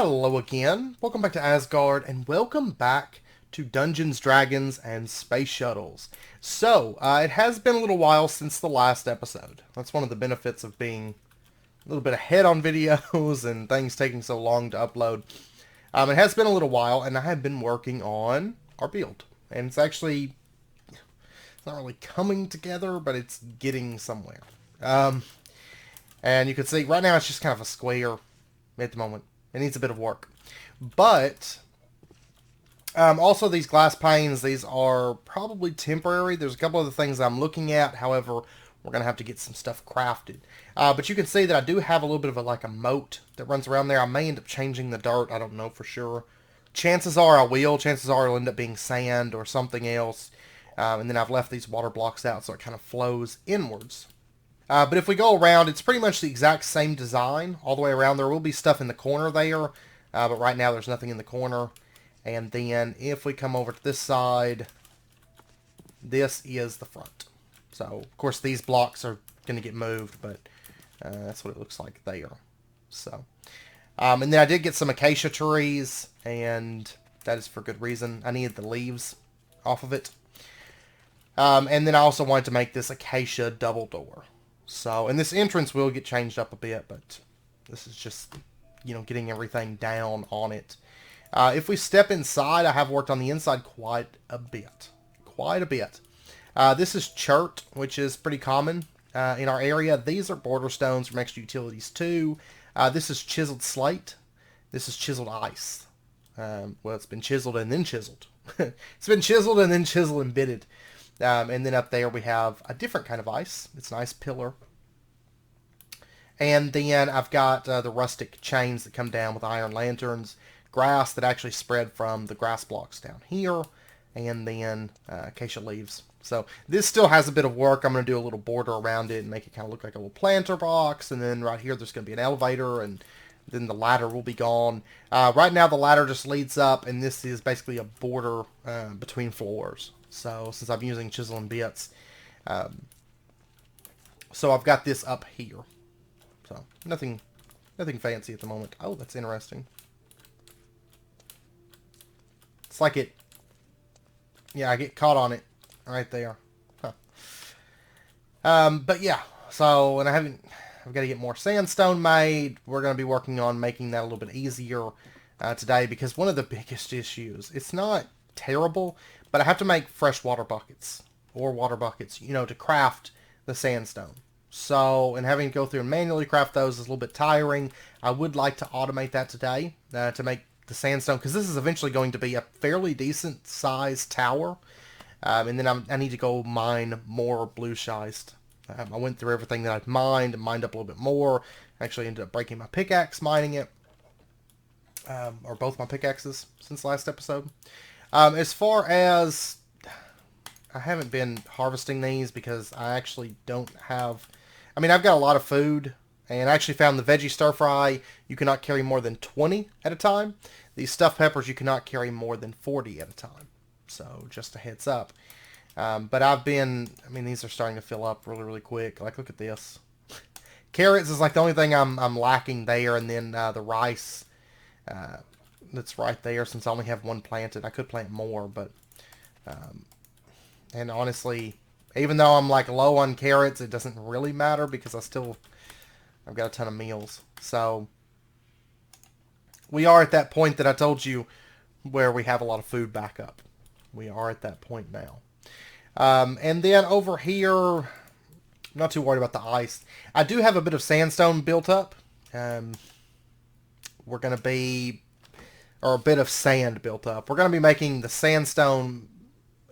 Hello again, welcome back to Asgard, and welcome back to Dungeons, Dragons, and Space Shuttles. So, it has been a little while since the last episode. That's one of the benefits of being a little bit ahead on videos and things taking so long to upload. It has been a little while, and I have been working on our build. And it's actually, it's not really coming together, but it's getting somewhere. And you can see, right now it's just kind of a square at the moment. It needs a bit of work. But, also these glass panes, these are probably temporary. There's a couple other things I'm looking at. However, we're going to have to get some stuff crafted. But you can see that I do have a little bit of a moat that runs around there. I may end up changing the dirt. I don't know for sure. Chances are I will. Chances are it'll end up being sand or something else. And then I've left these water blocks out so it kind of flows inwards. But if we go around, it's pretty much the exact same design all the way around. There will be stuff in the corner there, but right now there's nothing in the corner. And then if we come over to this side, this is the front. So, of course, these blocks are going to get moved, but that's what it looks like there. So, and then I did get some acacia trees, and that is for good reason. I needed the leaves off of it. And then I also wanted to make this acacia double door. So, and this entrance will get changed up a bit, but this is just, getting everything down on it. If we step inside, I have worked on the inside quite a bit. Quite a bit. This is chert, which is pretty common in our area. These are border stones from extra utilities too. This is chiseled slate. This is chiseled ice. Well, it's been chiseled and then chiseled. It's been chiseled and then chiseled and bitted. And then up there we have a different kind of ice. It's an ice pillar. And then I've got the rustic chains that come down with iron lanterns. Grass that actually spread from the grass blocks down here. And then acacia leaves. So this still has a bit of work. I'm going to do a little border around it and make it kind of look like a little planter box. And then right here there's going to be an elevator. And then the ladder will be gone. Right now the ladder just leads up. And this is basically a border between floors. So, since I'm using chisel and bits. So, I've got this up here. So, nothing fancy at the moment. Oh, that's interesting. It's like it... Yeah, I get caught on it right there. Huh. But yeah, so, and I've got to get more sandstone made. We're going to be working on making that a little bit easier today. Because one of the biggest issues, it's not terrible, but I have to make fresh water buckets, or water buckets, to craft the sandstone. So, and having to go through and manually craft those is a little bit tiring. I would like to automate that today to make the sandstone, because this is eventually going to be a fairly decent sized tower. And then I need to go mine more blue schist. I went through everything that I'd mined and mined up a little bit more. Actually ended up breaking my pickaxe mining it. Or both my pickaxes since last episode. As far as, I haven't been harvesting these because I actually don't have, I've got a lot of food, and I actually found the veggie stir fry, you cannot carry more than 20 at a time. These stuffed peppers, you cannot carry more than 40 at a time. So, just a heads up. But I've been, these are starting to fill up really, really quick. Like, look at this. Carrots is like the only thing I'm lacking there, and then the rice, that's right there, since I only have one planted. I could plant more, but and honestly, even though I'm low on carrots, it doesn't really matter because I've got a ton of meals. So we are at that point that I told you where we have a lot of food back up. We are at that point now. And then over here, I'm not too worried about the ice. I do have a bit of sandstone built up. We're going to be, or a bit of sand built up. We're going to be making the sandstone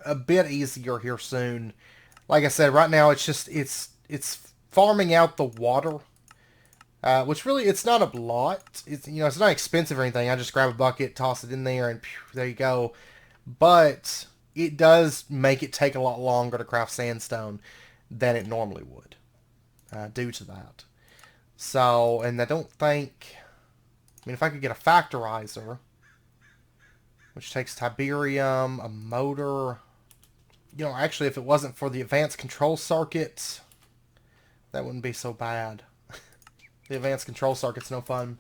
a bit easier here soon. Like I said, right now it's farming out the water, which really, it's not a lot. It's not expensive or anything. I just grab a bucket, toss it in there, and phew, there you go. But it does make it take a lot longer to craft sandstone than it normally would, due to that. So, and I don't think, if I could get a factorizer, which takes tiberium, a motor. Actually, if it wasn't for the advanced control circuit, that wouldn't be so bad. The advanced control circuit's no fun.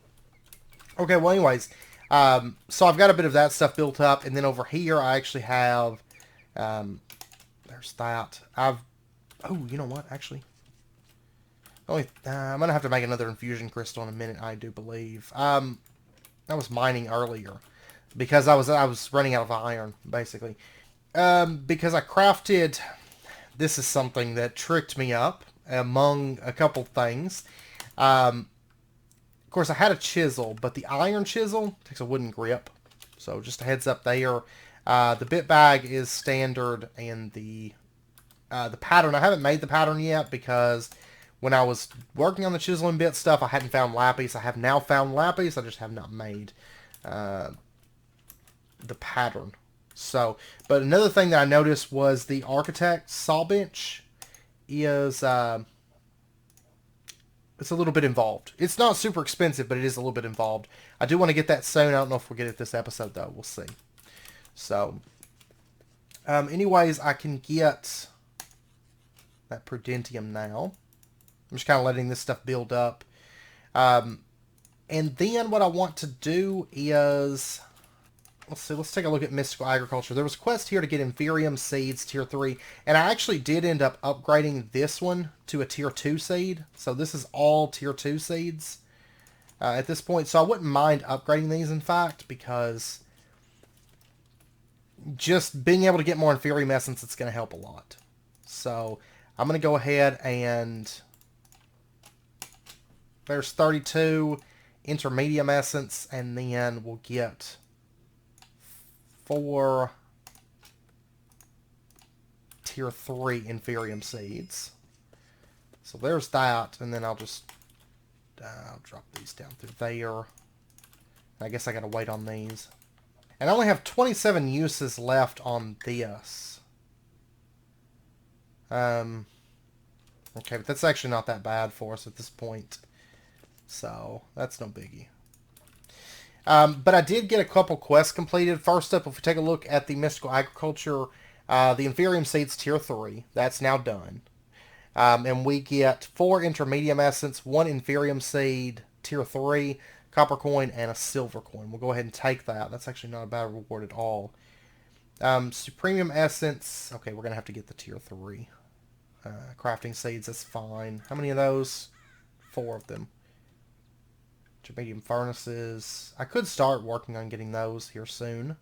Okay, well, anyways, so I've got a bit of that stuff built up, and then over here I actually have, there's that. Oh, you know what, actually, I'm gonna have to make another infusion crystal in a minute, I do believe. I was mining earlier because I was running out of iron, basically. Because I crafted, this is something that tricked me up among a couple things. Of course, I had a chisel, but the iron chisel takes a wooden grip. So just a heads up there. The bit bag is standard, and the pattern, I haven't made the pattern yet because when I was working on the chisel and bit stuff, I hadn't found lapis. I have now found lapis. I just have not made the pattern. So, but another thing that I noticed was the architect saw bench is it's a little bit involved. It's not super expensive, but it is a little bit involved. I do want to get that soon. I don't know if we'll get it this episode, though. We'll see. So, anyways, I can get that prudentium now. I'm just kind of letting this stuff build up. And then what I want to do is... Let's see, let's take a look at mystical agriculture. There was a quest here to get imperium seeds, tier 3, and I actually did end up upgrading this one to a tier 2 seed. So this is all tier 2 seeds at this point. So I wouldn't mind upgrading these, in fact, because just being able to get more imperium essence, it's going to help a lot. So I'm going to go ahead and... There's 32 intermedium essence, and then we'll get... 4 tier 3 inferium seeds. So there's that, and then I'll drop these down through there. I guess I gotta wait on these. And I only have 27 uses left on this. Okay, but that's actually not that bad for us at this point. So, that's no biggie. But I did get a couple quests completed. First up, if we take a look at the mystical agriculture, the inferium seeds tier 3, that's now done. And we get 4 intermedium essence, 1 inferium seed tier 3, copper coin, and a silver coin. We'll go ahead and take that. That's actually not a bad reward at all. Supremium essence, okay, we're going to have to get the tier 3. Crafting seeds, that's fine. How many of those? 4 of them. Medium furnaces. I could start working on getting those here soon.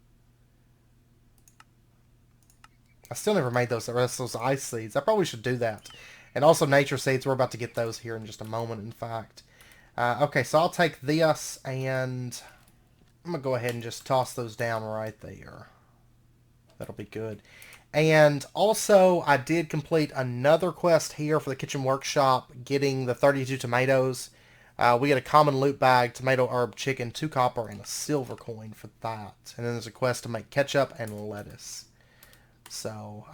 I still never made the rest of those ice seeds. I probably should do that. And also nature seeds. We're about to get those here in just a moment, in fact. Okay, so I'll take this, and I'm going to go ahead and just toss those down right there. That'll be good. And also, I did complete another quest here for the kitchen workshop, getting the 32 tomatoes. We get a common loot bag, tomato, herb, chicken, 2 copper, and a silver coin for that. And then there's a quest to make ketchup and lettuce. So,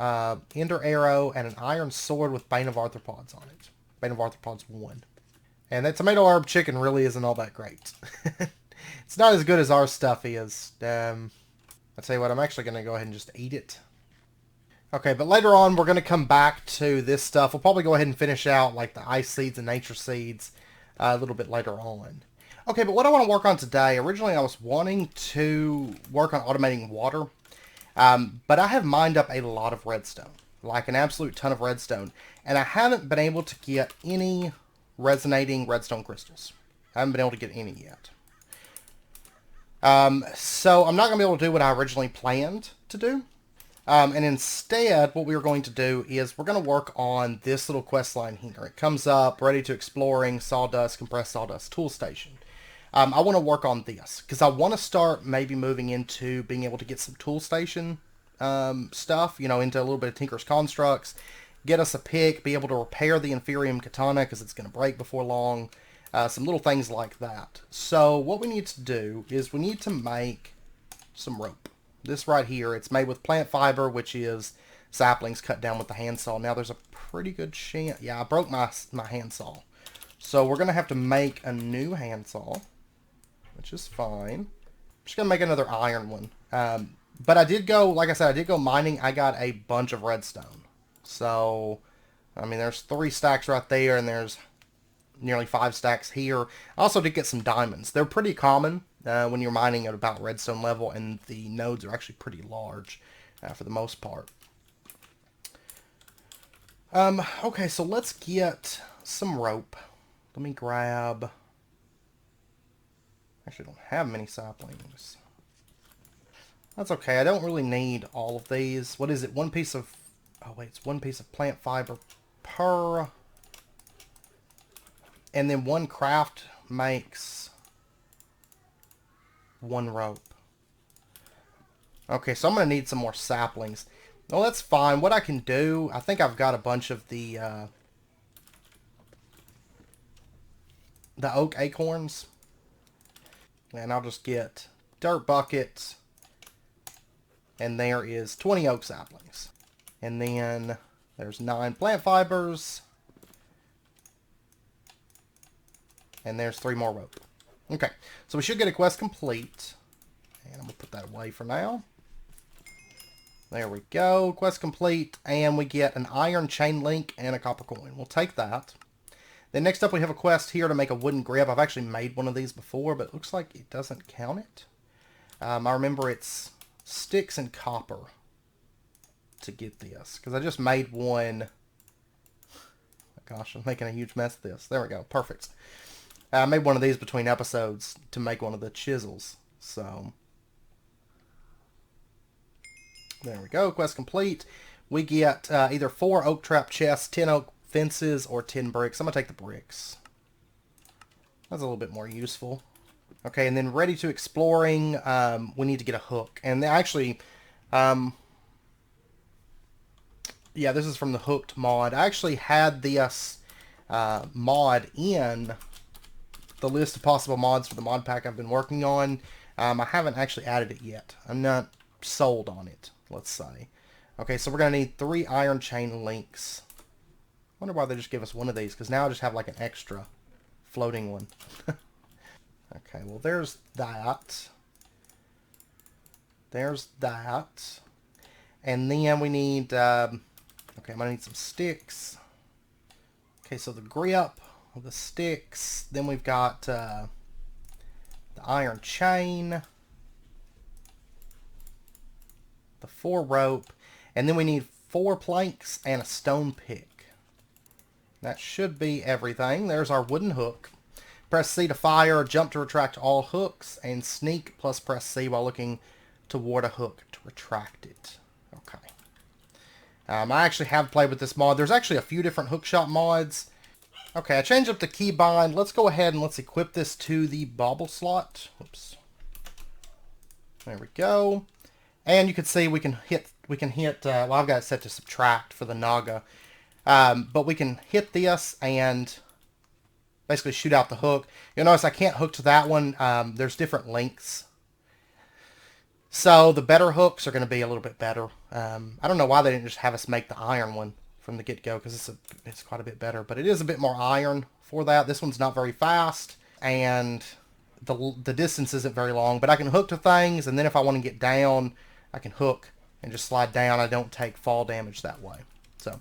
ender arrow and an iron sword with Bane of Arthropods on it. Bane of Arthropods 1. And that tomato, herb, chicken really isn't all that great. It's not as good as our stuff is. I'll tell you what, I'm actually going to go ahead and just eat it. Okay, but later on, we're going to come back to this stuff. We'll probably go ahead and finish out, like, the ice seeds and nature seeds a little bit later on. Okay, but what I want to work on today, originally I was wanting to work on automating water, but I have mined up a lot of redstone, like an absolute ton of redstone, and I haven't been able to get any resonating redstone crystals. I haven't been able to get any yet. So I'm not going to be able to do what I originally planned to do. And instead, what we are going to do is we're going to work on this little quest line here. It comes up, ready to exploring, sawdust, compressed sawdust, tool station. I want to work on this because I want to start maybe moving into being able to get some tool station stuff, you know, into a little bit of Tinker's Constructs, get us a pick, be able to repair the inferium katana because it's going to break before long, some little things like that. So what we need to do is we need to make some rope. This right here, it's made with plant fiber, which is saplings cut down with the handsaw. Now, there's a pretty good chance... Yeah, I broke my handsaw. So, we're going to have to make a new handsaw, which is fine. I'm just going to make another iron one. But I did go, like I said, I did go mining. I got a bunch of redstone. So, I mean, there's 3 stacks right there, and there's nearly 5 stacks here. I also did get some diamonds. They're pretty common, when you're mining at about redstone level, and the nodes are actually pretty large for the most part. Okay, so let's get some rope. Let me grab... Actually, don't have many saplings. That's okay. I don't really need all of these. What is it? One piece of... Oh, wait. It's one piece of plant fiber per... And then one craft makes one rope. Okay, so I'm going to need some more saplings. Well, that's fine. What I can do... I think I've got a bunch of the oak acorns. And I'll just get dirt buckets. And there is 20 oak saplings. And then there's 9 plant fibers. And there's 3 more rope. Okay, so we should get a quest complete. And I'm going to put that away for now. There we go. Quest complete. And we get an iron chain link and a copper coin. We'll take that. Then next up we have a quest here to make a wooden grip. I've actually made one of these before, but it looks like it doesn't count it. I remember it's sticks and copper to get this, because I just made one. Oh gosh, I'm making a huge mess of this. There we go. Perfect. I made one of these between episodes to make one of the chisels. So there we go. Quest complete. We get either 4 oak trap chests, 10 oak fences, or 10 bricks. I'm going to take the bricks. That's a little bit more useful. Okay, and then ready to exploring, we need to get a hook. And actually, yeah, this is from the Hooked mod. I actually had this mod in the list of possible mods for the mod pack I've been working on. I haven't actually added it yet. I'm not sold on it, let's say. Okay, so we're going to need 3 iron chain links. I wonder why they just give us one of these, because now I just have like an extra floating one. Okay, well there's that. There's that. And then we need, okay, I'm going to need some sticks. Okay, so the grip, the sticks, then we've got the iron chain, the 4 rope, and then we need 4 planks and a stone pick. That should be everything. There's our wooden hook. Press C to fire, jump to retract all hooks, and sneak plus press C while looking toward a hook to retract it. Okay. I actually have played with this mod. There's actually a few different hookshot mods. Okay, I changed up the keybind. Let's go ahead and let's equip this to the bauble slot. Oops. There we go. And you can see we can hit, well, I've got it set to subtract for the Naga. But we can hit this and basically shoot out the hook. You'll notice I can't hook to that one. There's different lengths. So the better hooks are going to be a little bit better. I don't know why they didn't just have us make the iron one from the get-go, because it's quite a bit better. But it is a bit more iron for that. This one's not very fast, and the distance isn't very long. But I can hook to things, and then if I want to get down, I can hook and just slide down. I don't take fall damage that way. So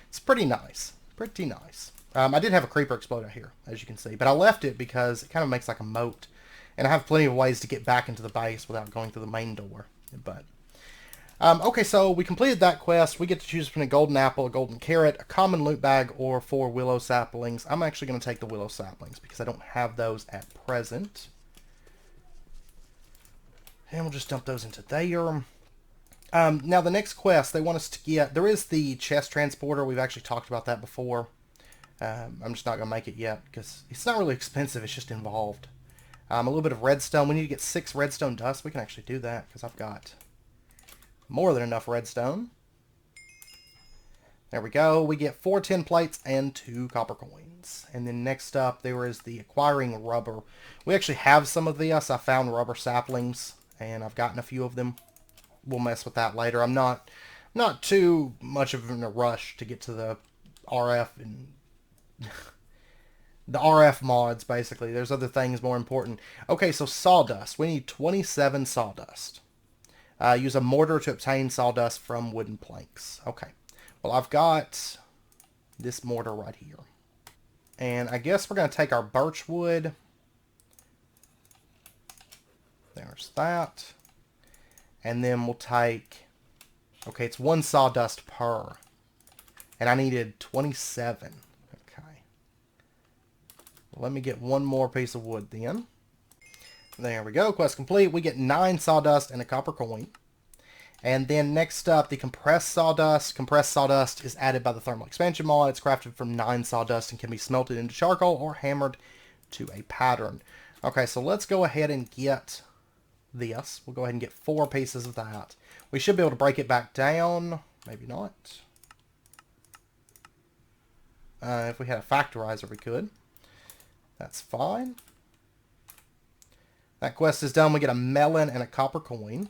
it's pretty nice. Pretty nice. I did have a creeper explode out here, as you can see. But I left it because it kind of makes like a moat. And I have plenty of ways to get back into the base without going through the main door. But okay, so we completed that quest. We get to choose between a golden apple, a golden carrot, a common loot bag, or 4 willow saplings. I'm actually going to take the willow saplings because I don't have those at present. And we'll just dump those into there. Now the next quest, they want us to get... There is the chest transporter. We've actually talked about that before. I'm just not going to make it yet because it's not really expensive. It's just involved. A little bit of redstone. We need to get 6 redstone dust. We can actually do that because I've got more than enough redstone. There we go. We get 4 tin plates and 2 copper coins. And then next up, there is the acquiring rubber. We actually have some of this. I found rubber saplings, and I've gotten a few of them. We'll mess with that later. I'm not too much of in a rush to get to the RF and the RF mods, basically. There's other things more important. Okay, so sawdust. We need 27 sawdust. Use a mortar to obtain sawdust from wooden planks. Okay. Well, I've got this mortar right here. And I guess we're going to take our birch wood. There's that. And then we'll take... Okay, it's 1 sawdust per. And I needed 27. Okay. Let me get one more piece of wood then. There we go. Quest complete. We get 9 sawdust and a copper coin. And then next up, the compressed sawdust. Compressed sawdust is added by the thermal expansion mod. It's crafted from 9 sawdust and can be smelted into charcoal or hammered to a pattern. Okay, so let's go ahead and get this. We'll go ahead and get 4 pieces of that. We should be able to break it back down. Maybe not. If we had a factorizer, we could. That's fine. That quest is done. We get a melon and a copper coin.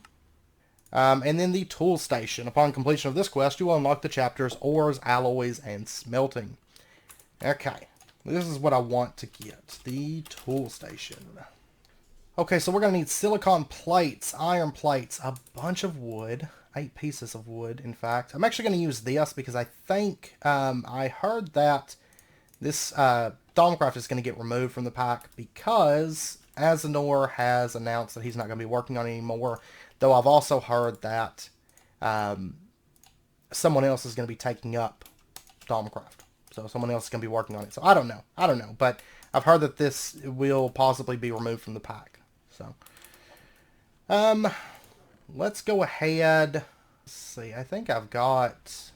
And then the tool station. Upon completion of this quest, you will unlock the chapters ores, alloys, and smelting. Okay. This is what I want to get. The tool station. Okay, so we're going to need silicon plates, iron plates, a bunch of wood. 8 pieces of wood, in fact. I'm actually going to use this because I think I heard that this Thaumcraft is going to get removed from the pack because Asgaard has announced that he's not going to be working on it anymore. Though I've also heard that someone else is going to be taking up Thaumcraft. So someone else is going to be working on it. So I don't know. But I've heard that this will possibly be removed from the pack. So, let's go ahead. Let's see. I think I've got...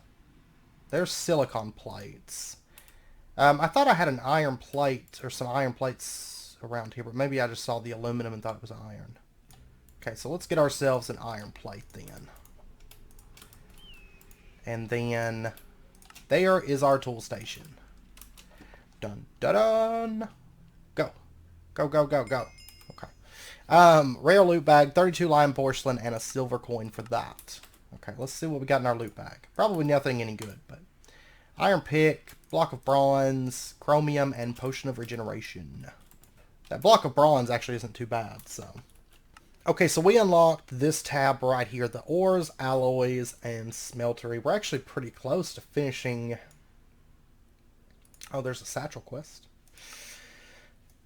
There's silicon plates. I thought I had an iron plate or some iron plates around here, but maybe I just saw the aluminum and thought it was iron. Okay, so let's get ourselves an iron plate then. And then there is our tool station. Dun dun dun. Go. Go, go, go, go. Okay. Rare loot bag, 32 lime porcelain, and a silver coin for that. Okay, let's see what we got in our loot bag. Probably nothing any good, but... Iron pick, block of bronze, chromium, and potion of regeneration. That block of bronze actually isn't too bad, so... Okay, so we unlocked this tab right here, the ores, alloys, and smeltery. We're actually pretty close to finishing... Oh, there's a satchel quest.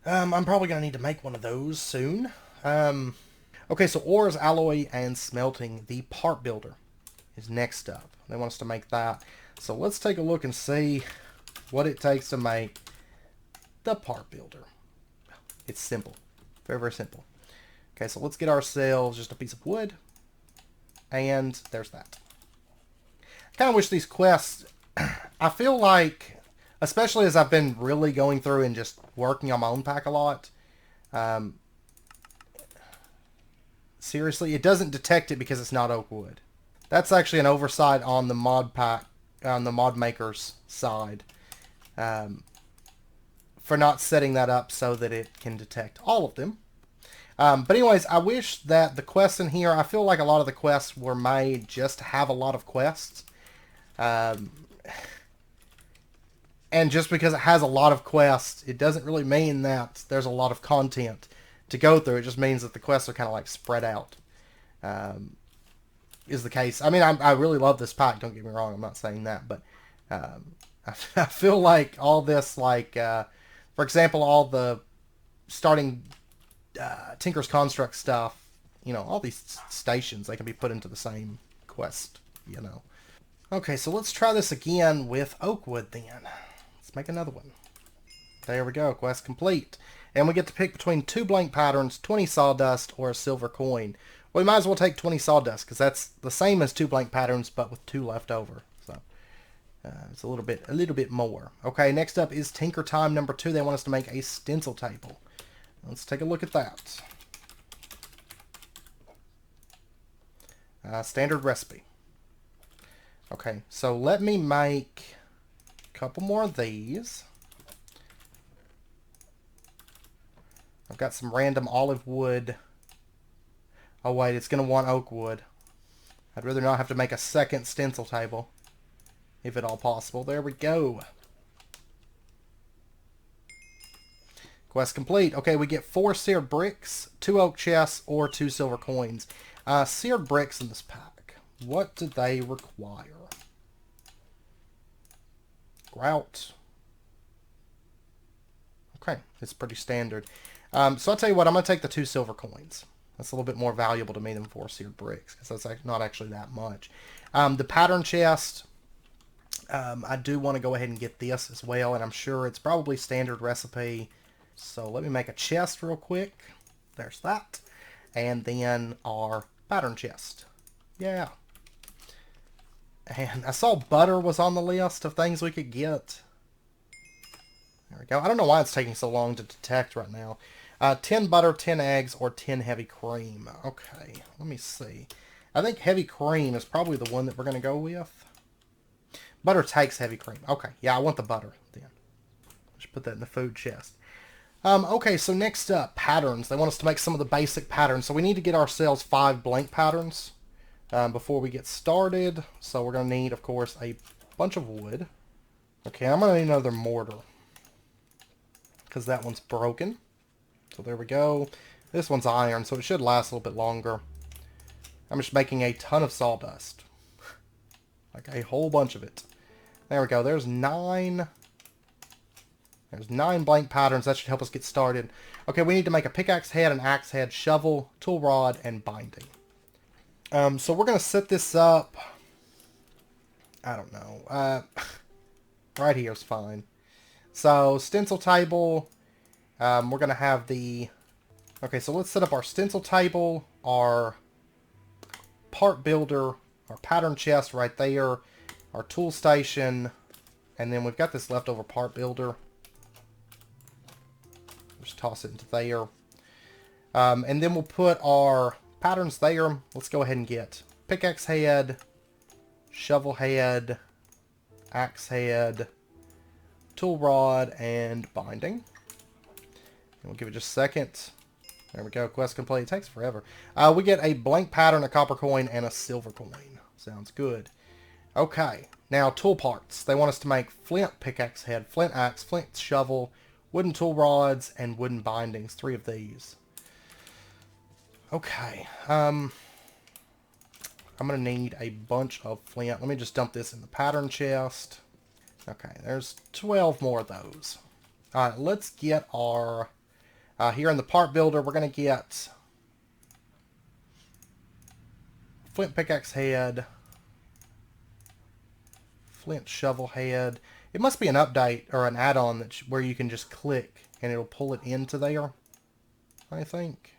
I'm probably going to need to make one of those soon. Okay, so ores, alloy, and smelting. The part builder is next up. They want us to make that. So let's take a look and see what it takes to make the part builder. It's simple. Very, very simple. Okay, so let's get ourselves just a piece of wood. And there's that. I kind of wish these quests... I feel like, especially as I've been really going through and just working on my own pack a lot, seriously, it doesn't detect it because it's not oak wood. That's actually an oversight on the mod pack, on the mod maker's side, for not setting that up so that it can detect all of them. But anyways, I wish that the quests in here, I feel like a lot of the quests were made just to have a lot of quests. And just because it has a lot of quests, it doesn't really mean that there's a lot of content to go through. It just means that the quests are kind of like spread out. Is the case. I mean, I really love this pack, don't get me wrong, I'm not saying that, but I feel like all this, like, for example, all the starting Tinker's Construct stuff, you know, all these stations, they can be put into the same quest, you know. Okay, so let's try this again with oak wood then. Let's make another one. There we go, quest complete. And we get to pick between 2 blank patterns, 20 sawdust, or a silver coin. Well, we might as well take 20 sawdust, because that's the same as 2 blank patterns, but with 2 left over. So, it's a little bit more. Okay, next up is Tinker Time number 2. They want us to make a stencil table. Let's take a look at that. Standard recipe. Okay, so let me make a couple more of these. I've got some random olive wood. Oh wait, it's going to want oak wood. I'd rather not have to make a second stencil table, if at all possible. There we go. Quest complete. Okay, we get 4 seared bricks, 2 oak chests, or 2 silver coins. Seared bricks in this pack. What do they require? Grout. Okay, it's pretty standard. So I'll tell you what, I'm going to take the 2 silver coins. That's a little bit more valuable to me than 4 seared bricks, because that's not actually that much. The pattern chest, I do want to go ahead and get this as well, and I'm sure it's probably standard recipe. So let me make a chest real quick. There's that. And then our pattern chest. Yeah. And I saw butter was on the list of things we could get. There we go. I don't know why it's taking so long to detect right now. 10 butter, 10 eggs, or 10 heavy cream. Okay, let me see. I think heavy cream is probably the one that we're going to go with. Butter takes heavy cream. Okay, yeah, I want the butter then. Just put that in the food chest. Okay, so next up, patterns. They want us to make some of the basic patterns. So we need to get ourselves 5 blank patterns before we get started. So we're going to need, of course, a bunch of wood. Okay, I'm going to need another mortar, because that one's broken. So there we go. This one's iron, so it should last a little bit longer. I'm just making a ton of sawdust. Like a whole bunch of it. There we go. There's 9. There's 9 blank patterns. That should help us get started. Okay, we need to make a pickaxe head, an axe head, shovel, tool rod, and binding. So we're going to set this up. I don't know. Right here is fine. So, stencil table. We're going to have the... Okay, so let's set up our stencil table, our part builder, our pattern chest right there, our tool station, and then we've got this leftover part builder. Just toss it into there. And then we'll put our patterns there. Let's go ahead and get pickaxe head, shovel head, axe head, tool rod, and binding. And we'll give it just a second. There we go. Quest complete. It takes forever. We get a blank pattern, a copper coin, and a silver coin. Sounds good. Okay. Now, tool parts. They want us to make flint pickaxe head, flint axe, flint shovel, wooden tool rods, and wooden bindings. 3 of these. Okay. I'm going to need a bunch of flint. Let me just dump this in the pattern chest. Okay. There's 12 more of those. Alright, let's get our... here in the part builder, we're going to get flint pickaxe head, flint shovel head. It must be an update or an add-on that where you can just click and it'll pull it into there, I think.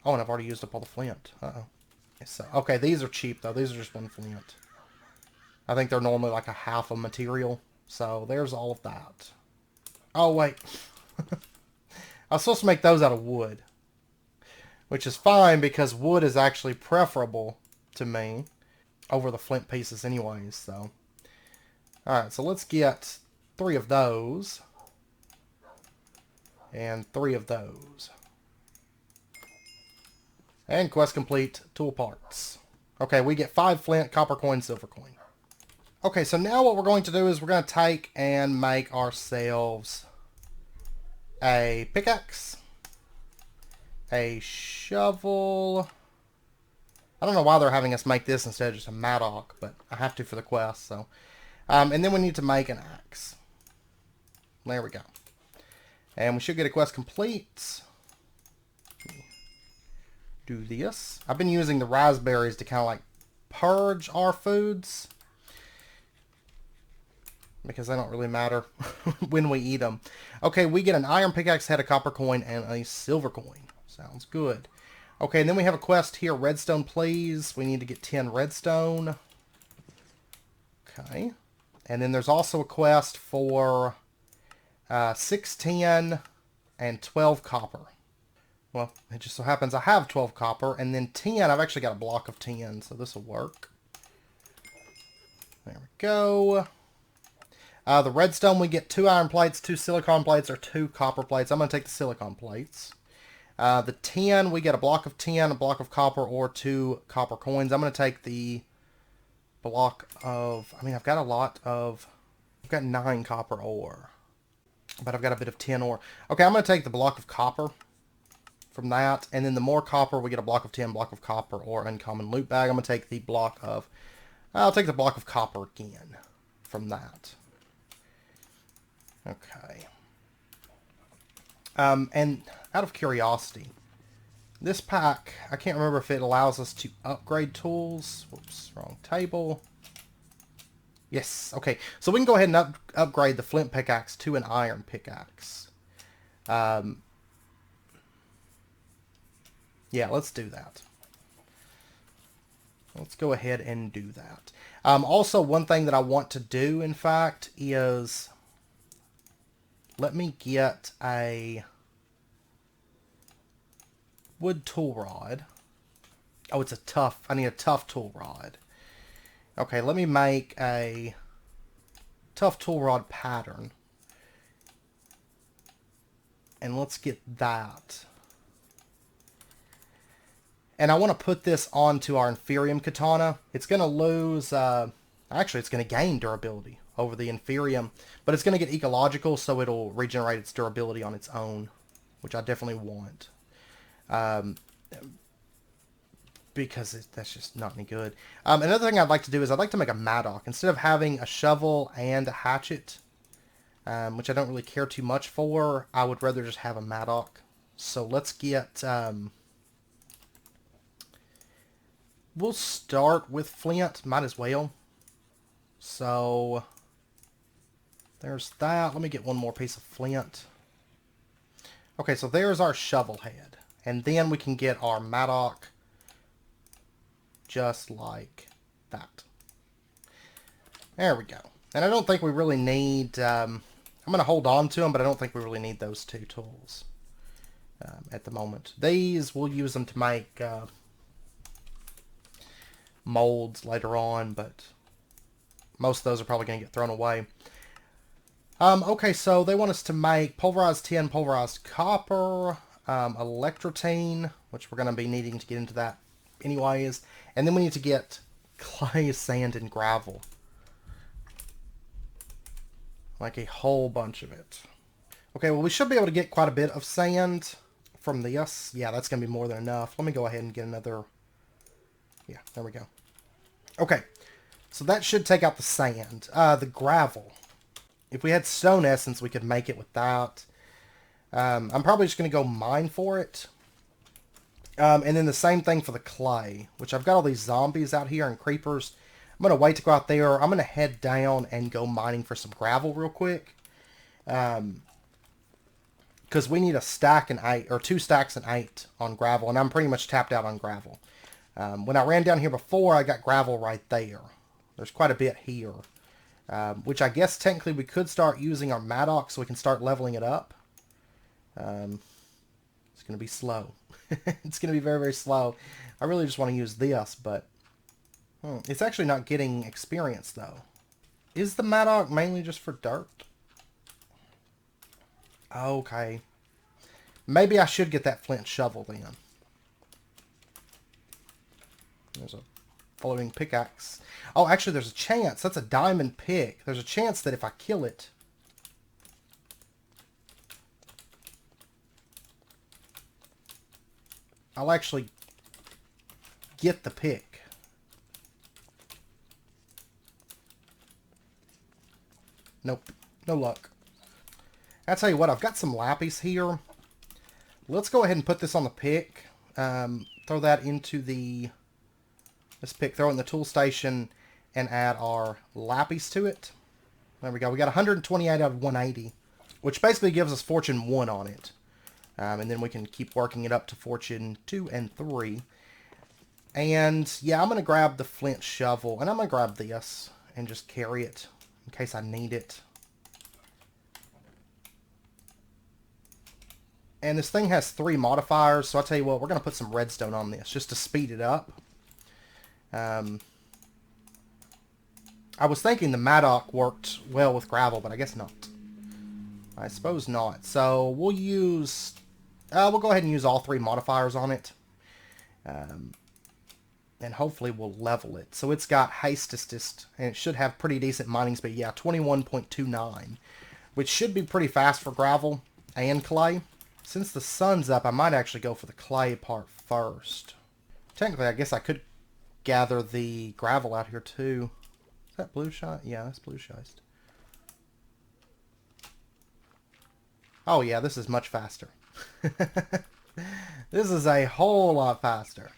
Oh, and I've already used up all the flint. Uh-oh. So, okay, these are cheap, though. These are just 1 flint. I think they're normally like a half a material. So, there's all of that. Oh, wait. I was supposed to make those out of wood. Which is fine, because wood is actually preferable to me over the flint pieces anyways, so. Alright, so let's get 3 of those. And 3 of those. And quest complete, tool parts. Okay, we get 5 flint, copper coin, silver coin. Okay, so now what we're going to do is we're going to take and make ourselves a pickaxe, a shovel. I don't know why they're having us make this instead of just a mattock, but I have to for the quest, so. And then we need to make an axe. There we go. And we should get a quest complete. Do this. I've been using the raspberries to kind of like purge our foods, because they don't really matter when we eat them. Okay, we get an iron pickaxe head, a copper coin, and a silver coin. Sounds good. Okay, and then we have a quest here. Redstone, please. We need to get 10 redstone. Okay. And then there's also a quest for 6 tin and 12 copper. Well, it just so happens I have 12 copper, and then 10, I've actually got a block of 10, so this will work. There we go. The redstone, we get 2 iron plates, 2 silicon plates, or 2 copper plates. I'm going to take the silicon plates. The tin, we get a block of tin, a block of copper, or 2 copper coins. I'm going to take the block of... I mean, I've got a lot of... I've got 9 copper ore. But I've got a bit of tin ore. Okay, I'm going to take the block of copper from that. And then the more copper, we get a block of tin, block of copper, or uncommon loot bag. I'm going to take the block of... I'll take the block of copper again from that. Okay. And out of curiosity, This pack, I can't remember if it allows us to upgrade tools. Whoops, wrong table. Yes, okay. So we can go ahead and upgrade the flint pickaxe to an iron pickaxe. Yeah, let's do that. Let's go ahead and do that. Also, one thing that I want to do, in fact, is let me get a wood tool rod. Oh, it's a tough. I need a tough tool rod. Okay, let me make a tough tool rod pattern. And let's get that. And I want to put this onto our Inferium katana. It's going to lose... actually, it's going to gain durability over the Inferium. But it's going to get ecological, so it'll regenerate its durability on its own. Which I definitely want. Because that's just not any good. Another thing I'd like to do is I'd like to make a mattock. Instead of having a shovel and a hatchet, which I don't really care too much for, I would rather just have a mattock. So let's get... we'll start with flint. Might as well. So there's that. Let me get one more piece of flint. Okay, so there's our shovel head. And then we can get our mattock just like that. There we go. And I don't think we really need... I'm going to hold on to them, but I don't think we really need those two tools at the moment. These, we'll use them to make molds later on, but most of those are probably going to get thrown away. Okay, so they want us to make pulverized tin, pulverized copper, electrotine, which we're going to be needing to get into that anyways. And then we need to get clay, sand, and gravel. Like a whole bunch of it. Okay, well we should be able to get quite a bit of sand from this. Yeah, that's going to be more than enough. Let me go ahead and get another... Yeah, there we go. Okay, so that should take out the sand. The gravel. If we had stone essence, we could make it with that. I'm probably just going to go mine for it. And then the same thing for the clay, which I've got all these zombies out here and creepers. I'm going to wait to go out there. I'm going to head down and go mining for some gravel real quick. Because we need a stack and 8, or 2 stacks and 8 on gravel, and I'm pretty much tapped out on gravel. When I ran down here before, I got gravel right there. There's quite a bit here. Which I guess technically we could start using our mattock so we can start leveling it up. It's going to be slow. It's going to be very, very slow. I really just want to use this, but it's actually not getting experience, though. Is the mattock mainly just for dirt? Okay. Maybe I should get that flint shovel, then. There's a floating pickaxe. Oh, actually, there's a chance. That's a diamond pick. There's a chance that if I kill it... I'll actually get the pick. Nope. No luck. I'll tell you what, I've got some lapis here. Let's go ahead and put this on the pick. Throw that into the... This pick, throw it in the tool station, and add our lapis to it. There we go. We got 128 out of 180, which basically gives us Fortune 1 on it. And then we can keep working it up to Fortune 2 and 3. And, yeah, I'm going to grab the flint shovel, and I'm going to grab this and just carry it in case I need it. And this thing has 3 modifiers, so I'll tell you what, we're going to put some redstone on this just to speed it up. I was thinking the mattock worked well with gravel, but I guess not. I suppose not. So we'll use... we'll go ahead and use all 3 modifiers on it. And hopefully we'll level it. So it's got hastest, and it should have pretty decent mining speed. Yeah, 21.29, which should be pretty fast for gravel and clay. Since the sun's up, I might actually go for the clay part first. Technically, I guess I could gather the gravel out here too. Is that blue shite? Yeah, that's blue shite. Oh yeah, this is much faster. This is a whole lot faster.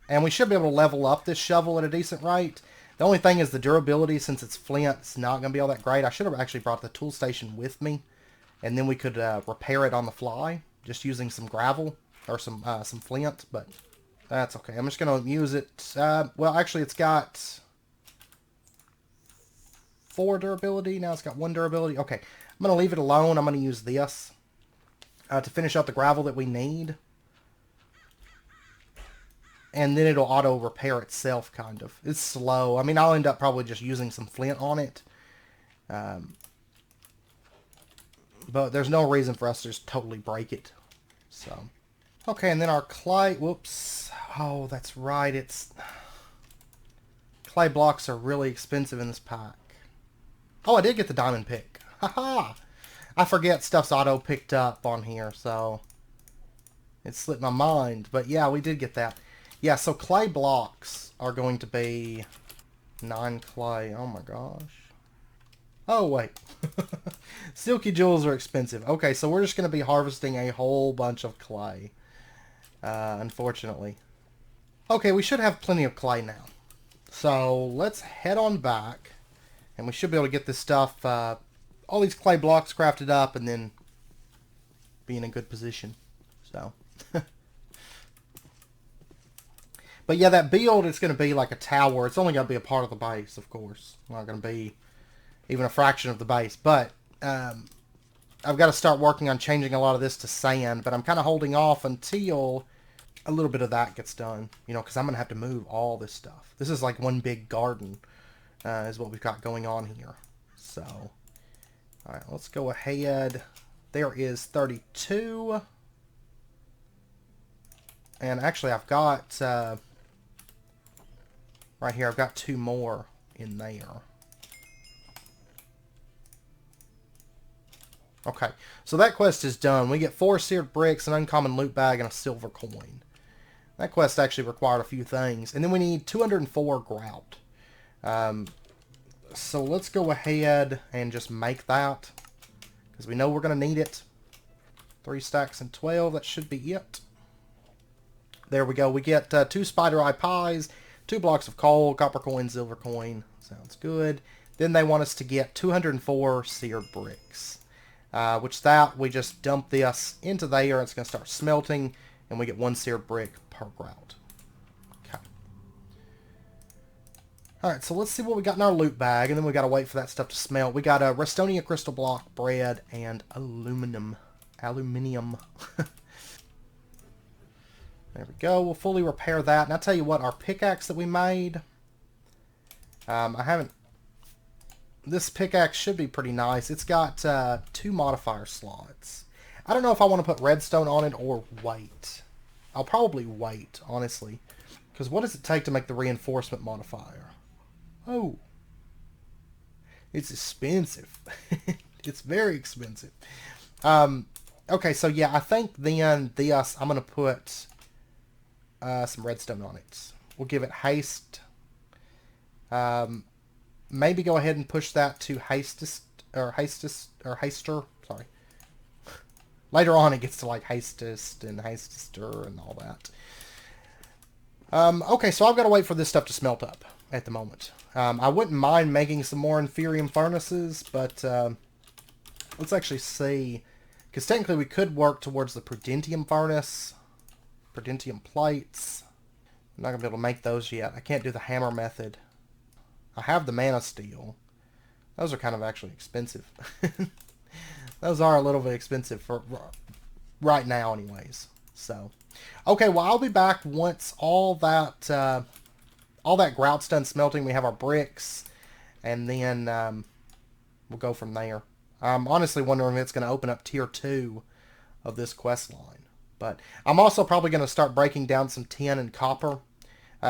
And we should be able to level up this shovel at a decent rate. The only thing is the durability, since it's flint, it's not going to be all that great. I should have actually brought the tool station with me. And then we could repair it on the fly, just using some gravel or some flint. But that's okay. I'm just going to use it. Well, actually, it's got 4 durability. Now it's got 1 durability. Okay, I'm going to leave it alone. I'm going to use this to finish out the gravel that we need. And then it'll auto-repair itself, kind of. It's slow. I mean, I'll end up probably just using some flint on it. But there's no reason for us to just totally break it. So, okay, and then our clay... Whoops. Oh, that's right. It's... Clay blocks are really expensive in this pack. Oh, I did get the diamond pick. Haha! I forget stuff's auto-picked up on here, so... It slipped my mind. But yeah, we did get that. Yeah, so clay blocks are going to be 9 clay. Oh my gosh. Oh, wait. Silky jewels are expensive. Okay, so we're just going to be harvesting a whole bunch of clay. Unfortunately. Okay, we should have plenty of clay now. So let's head on back. And we should be able to get this stuff, all these clay blocks crafted up and then be in a good position. So... But yeah, that build is going to be like a tower. It's only going to be a part of the base, of course. Not going to be even a fraction of the base. But I've got to start working on changing a lot of this to sand. But I'm kind of holding off until a little bit of that gets done. You know, because I'm going to have to move all this stuff. This is like one big garden is what we've got going on here. So, all right, let's go ahead. There is 32. And actually, I've got... right here, I've got 2 more in there. Okay, so that quest is done. We get 4 seared bricks, an uncommon loot bag, and a silver coin. That quest actually required a few things. And then we need 204 grout. So let's go ahead and just make that, because we know we're going to need it. 3 stacks and 12, that should be it. There we go. We get 2 spider eye pies, 2 blocks of coal, copper coin, silver coin. Sounds good. Then they want us to get 204 seared bricks. Which that, we just dump this into there. It's going to start smelting. And we get 1 seared brick per grout. Okay. Alright, so let's see what we got in our loot bag. And then we got to wait for that stuff to smelt. We got a Restonia crystal block, bread, and aluminum. There we go. We'll fully repair that. And I'll tell you what, our pickaxe that we made, I haven't... This pickaxe should be pretty nice. It's got 2 modifier slots. I don't know if I want to put redstone on it or weight. I'll probably wait, honestly. Because what does it take to make the reinforcement modifier? Oh. It's expensive. It's very expensive. Okay, so yeah, I think then this, I'm going to put... some redstone on it. We'll give it haste. Maybe go ahead and push that to haster. Sorry. Later on, it gets to like hastest and hastester and all that. Okay, so I've got to wait for this stuff to smelt up at the moment. I wouldn't mind making some more inferium furnaces, but let's actually see. Because technically, we could work towards the prudentium furnace. Prudentium plates. I'm not going to be able to make those yet. I can't do the hammer method. I have the mana steel. Those are kind of actually expensive. Those are a little bit expensive for right now anyways. So, okay, well, I'll be back once all that grout's done smelting. We have our bricks, and then we'll go from there. I'm honestly wondering if it's going to open up tier 2 of this quest line. But I'm also probably going to start breaking down some tin and copper.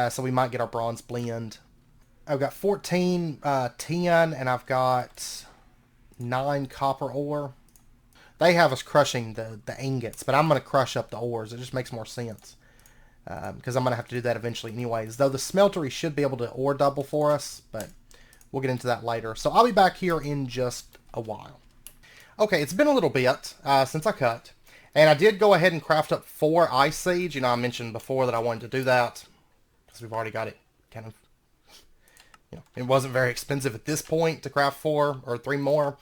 So we might get our bronze blend. I've got 14 tin and I've got 9 copper ore. They have us crushing the ingots, but I'm going to crush up the ores. It just makes more sense. Because I'm going to have to do that eventually anyways. Though the smeltery should be able to ore double for us, but we'll get into that later. So I'll be back here in just a while. Okay, it's been a little bit since I cut. And I did go ahead and craft up 4 ice seeds. You know, I mentioned before that I wanted to do that because we've already got it kind of, you know, it wasn't very expensive at this point to craft 4 or 3 more.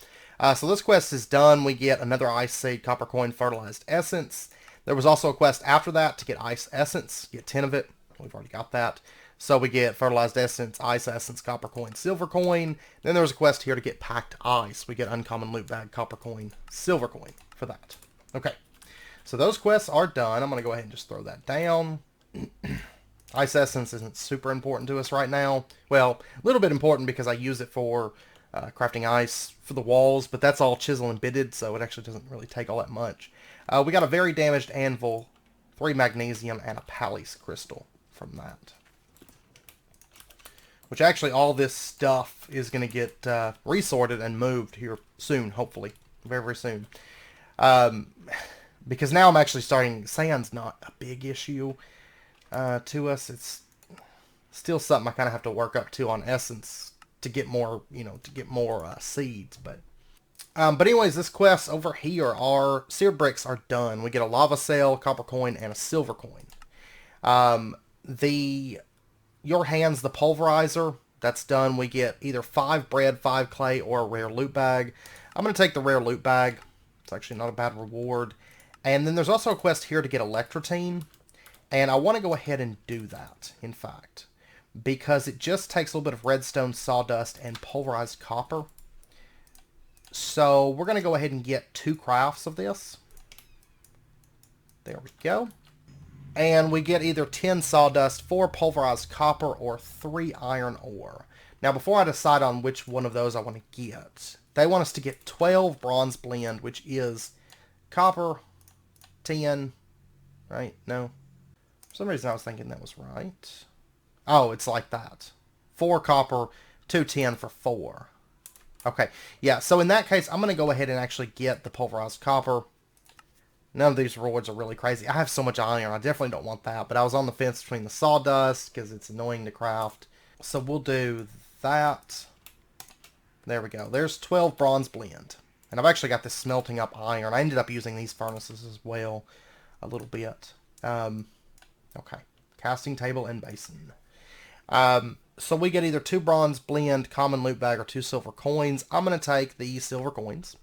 So this quest is done. We get another ice seed, copper coin, fertilized essence. There was also a quest after that to get ice essence, get 10 of it. We've already got that. So we get fertilized essence, ice essence, copper coin, silver coin. Then there was a quest here to get packed ice. We get uncommon loot bag, copper coin, silver coin for that. Okay. So those quests are done. I'm going to go ahead and just throw that down. Ice essence isn't super important to us right now. Well, a little bit important because I use it for crafting ice for the walls, but that's all chisel and bitted, so it actually doesn't really take all that much. We got a very damaged anvil, 3 magnesium, and a Pally's crystal from that. Which actually all this stuff is going to get resorted and moved here soon, hopefully. Very, very soon. Because now I'm actually starting, sand's not a big issue to us. It's still something I kind of have to work up to on essence to get more, you know, to get more seeds. But anyways, this quest over here, our seared bricks are done. We get a lava cell, copper coin, and a silver coin. Your hands, the pulverizer, that's done. We get either 5 bread, 5 clay, or a rare loot bag. I'm going to take the rare loot bag. It's actually not a bad reward. And then there's also a quest here to get electrotine. And I want to go ahead and do that, in fact. Because it just takes a little bit of redstone, sawdust, and pulverized copper. So we're going to go ahead and get 2 crafts of this. There we go. And we get either 10 sawdust, 4 pulverized copper, or 3 iron ore. Now, before I decide on which one of those I want to get, they want us to get 12 bronze blend, which is copper, 10, right? No. For some reason I was thinking that was right. Oh, it's like that. 4 copper, 2 tin for 4. Okay, yeah, so in that case, I'm going to go ahead and actually get the pulverized copper. None of these rewards are really crazy. I have so much iron. I definitely don't want that. But I was on the fence between the sawdust because it's annoying to craft. So we'll do that. There we go. There's 12 bronze blend. And I've actually got this smelting up iron. I ended up using these furnaces as well a little bit. Okay. Casting table and basin. So we get either 2 bronze blend, common loot bag, or 2 silver coins. I'm going to take the silver coins.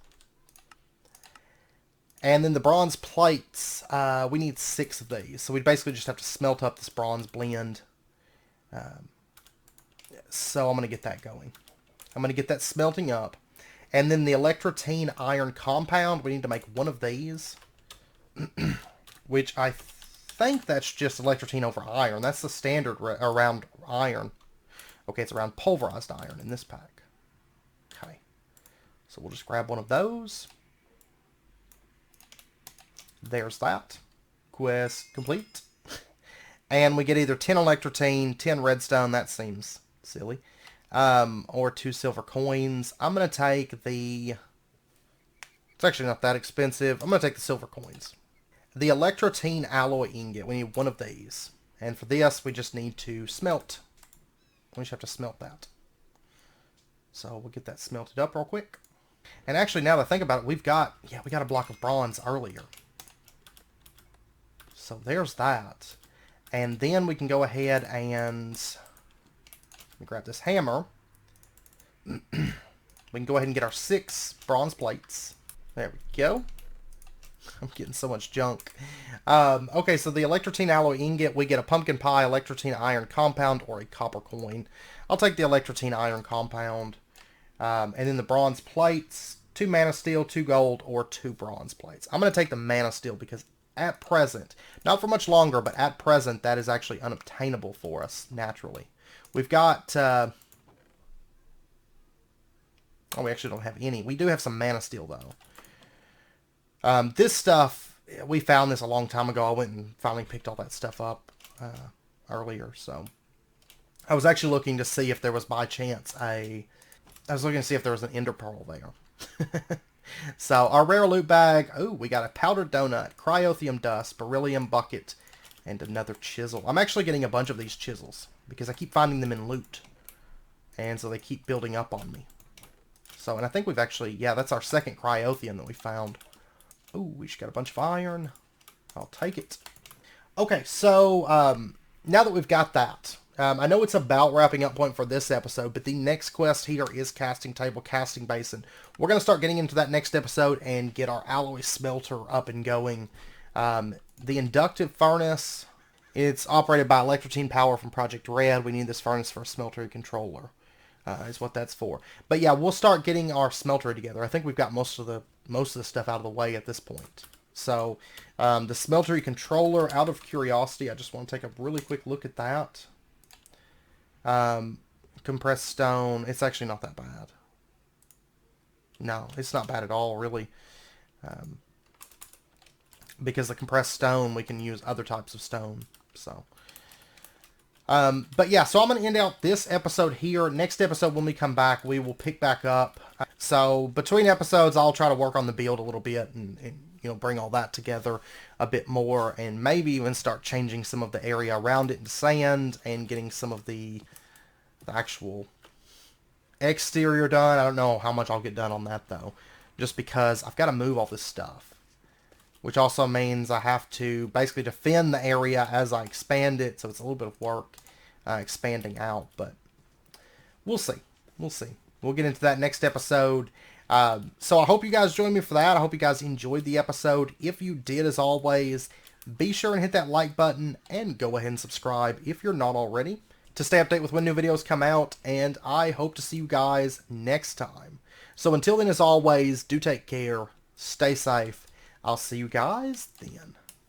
And then the bronze plates, we need 6 of these. So we basically just have to smelt up this bronze blend. So I'm going to get that going. I'm going to get that smelting up. And then the electrotine iron compound, we need to make 1 of these. Which I think that's just electrotine over iron. That's the standard around iron. Okay, it's around pulverized iron in this pack. Okay. So we'll just grab 1 of those. There's that. Quest complete. And we get either 10 electrotine, 10 redstone, that seems silly, or 2 silver coins. I'm going to take the... It's actually not that expensive. I'm going to take the silver coins. The electrotine alloy ingot, we need 1 of these. And for this, we just need to smelt. We just have to smelt that. So we'll get that smelted up real quick. And actually, now that I think about it, we got a block of bronze earlier. So there's that. And then we can go ahead and... Let me grab this hammer. We can go ahead and get our 6 bronze plates. There we go. I'm getting so much junk. Okay, so the electrotine alloy ingot, we get a pumpkin pie, electrotine iron compound, or a copper coin. I'll take the electrotine iron compound. And then the bronze plates, 2 mana steel, 2 gold, or 2 bronze plates. I'm going to take the mana steel because at present, not for much longer, but at present, that is actually unobtainable for us, naturally. We've got... oh, we actually don't have any. We do have some mana steel, though. This stuff, we found this a long time ago. I went and finally picked all that stuff up earlier, so... I was actually looking to see if there was, by chance, I was looking to see if there was an ender pearl there. So, our rare loot bag, ooh, we got a powdered donut, cryothium dust, beryllium bucket, and another chisel. I'm actually getting a bunch of these chisels, because I keep finding them in loot. And so they keep building up on me. So, and I think we've actually, yeah, that's our second cryothium that we found. Oh, we just got a bunch of iron. I'll take it. Okay, so now that we've got that, I know it's about wrapping up point for this episode, but the next quest here is casting table, casting basin. We're going to start getting into that next episode and get our alloy smelter up and going. The inductive furnace, it's operated by electrotine power from Project Red. We need this furnace for a smeltery controller, is what that's for. But yeah, we'll start getting our smeltery together. I think we've got most of the stuff out of the way at this point. So the smeltery controller, out of curiosity, I just want to take a really quick look at that. Compressed stone, it's actually not that bad. No, it's not bad at all, really. Because the compressed stone, we can use other types of stone. So, but yeah, so I'm going to end out this episode here. Next episode, when we come back, we will pick back up. So between episodes, I'll try to work on the build a little bit and you know, bring all that together a bit more, and maybe even start changing some of the area around it into sand and getting some of the actual exterior done. I don't know how much I'll get done on that though, just because I've got to move all this stuff, which also means I have to basically defend the area as I expand it, so it's a little bit of work expanding out, but we'll see. We'll see. We'll get into that next episode. So I hope you guys joined me for that. I hope you guys enjoyed the episode. If you did, as always, be sure and hit that like button and go ahead and subscribe if you're not already to stay updated with when new videos come out, and I hope to see you guys next time. So until then, as always, do take care, stay safe. I'll see you guys then.